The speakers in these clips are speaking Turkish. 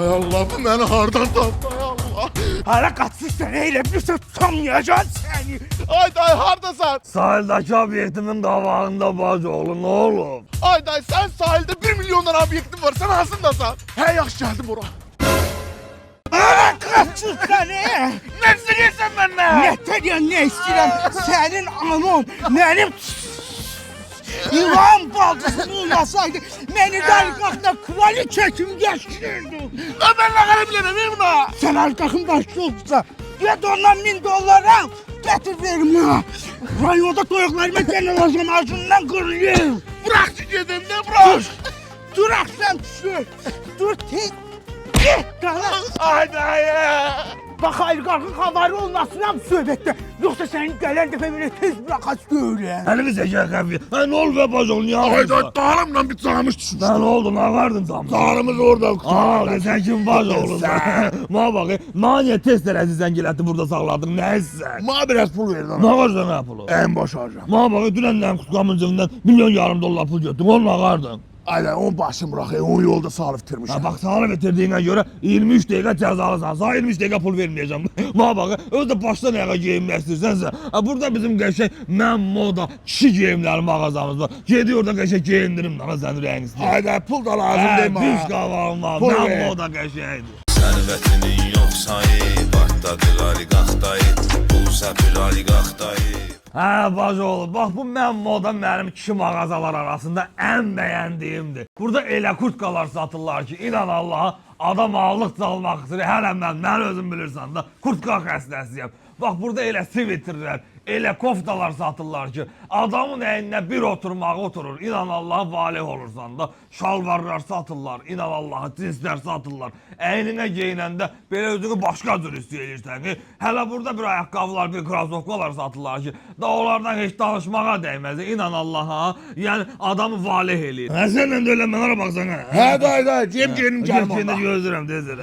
Ay Allah, bu məni hardan tapdı ay Allah. Hala qaçsız səni elə bilirsən tutamayacaq səni. Ay dayı hardasan? Sahildeki obyektimin davağında bacıoğlu ne olur? Ay dayı sen sahilde 1 milyondan obyektin var, sen hasındasan. He yaxşı geldim bura. Hala qaçsız səni. Ne istəyirsən məndən? Nətər ya nə istəyirəm? Sənin anan mənim İvan baldızım olmasaydı beni de arqaqda kraliçe kimi geçirirdi. Lan ben ne kadar bilemem buna. Sen arqaqın başçı olsa get ondan $1000 al. Getir verim ha. Rayonda toyuqlarıma gene lazım ağzından kırılıyor. Bırak şu gedim de bırak. Dur akşam düşür. Dur tek. Git kalan. Ay dayı. Bak hayır kalkın havari olmasın hem söhbette. Yoksa senin gelen defa böyle tez bırakas görürüm. Elini zeker kafiye. Ha ne oldu be bacıoğlu niye Ay ağlıyorsun? dayı dağılımdan bir sağmış düşmüş. Ne oldu ne vardın tam? Dağılımız orada. Aa sen kim bacıoğlu? Ma bakayım. Ma niye testeresi zengiletti burada sakladın neyse. Ma biraz pul ver lan. Ne var sana pulu? En boş harcam. Ma bakayım dünenden kutkamın cebinden $1,000,000 pul götürdün onunla kardın. Aynen on başım bırak, on yolda salif bitirmiş. Ha bak sana bitirdiğine göre 23 dakika cezalısın. Sana 23 dakika pul vermeyeceğim. Ma bak özde baştan ayağa giyimleştirsense. Ha burada bizim geçen men moda kişi giyimler mağazamız var. Gedi orada geçen giyindirim lan sen renk istiyor. Aynen pul da lazım değil mi? Düz kavalım var. Pul Men ver. moda geçeydi. Sərvətinin yox sayı, partladı oliqaxdayı, pulsa oliqaxdayı. Ha bacıoğlu bak bu men moda benim kişi mağazalar arasında en beğendiğimdir. Burada elə kurtkalar satırlar ki inan Allah'a adam ağırlık almak istəyir. Hələ mən özüm bilirsən də kurtka xəstəsiyəm. Bak burada elə sweaterlər, elə koftalar satırlar ki adamın əyninə bir oturmağa oturur. İnan Allah'a valih olursan da şalvarlar satırlar. İnan Allah'a cinslər satırlar. Əyninə geyinəndə belə özünü başqa cür istəyirsən. Hələ burada bir ayaqqabılar, bir krasovkalar satırlar ki da onlardan heç danışmağa dəyməz. İnan Allah'a yəni adamı valih eləyir. Hə sənlə də elə mənə baxsana. He dayı dayı, cem gelim Gel gelmem. seni gözlerim tezdir.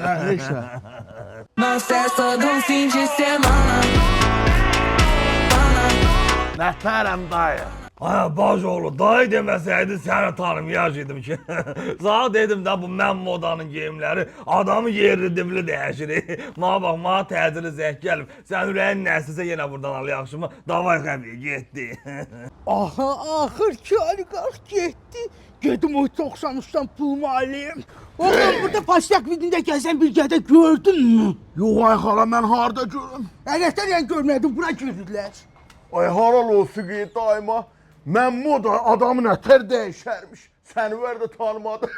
Nós festa do fim de semana. Nətərəm dayı. Ay bacıoğlu dayı demeseydi seni tanımayacaqdım ki. Sana dedim de bu men modanın geyimleri adamı yerli dibli dəyişir. Ma bak ma təcili zəng gəlib. Sən ürəyin nəsilsə yenə buradan al yaxşımı? Davay xəbiyə getdi. Aha ahır ki oligark gitti. Gedim o 93'ten pulumu alayım. Oğlum burada paşyak vidinde gezen bir gede gördün mü? Yox ay xala, mən harda görüm? Nətər yəni görmədim bura girdilər. Ay haral olsun ki dayıma. Mən moda adamın ətər dəyişərmiş. Səni ver də tanımadı.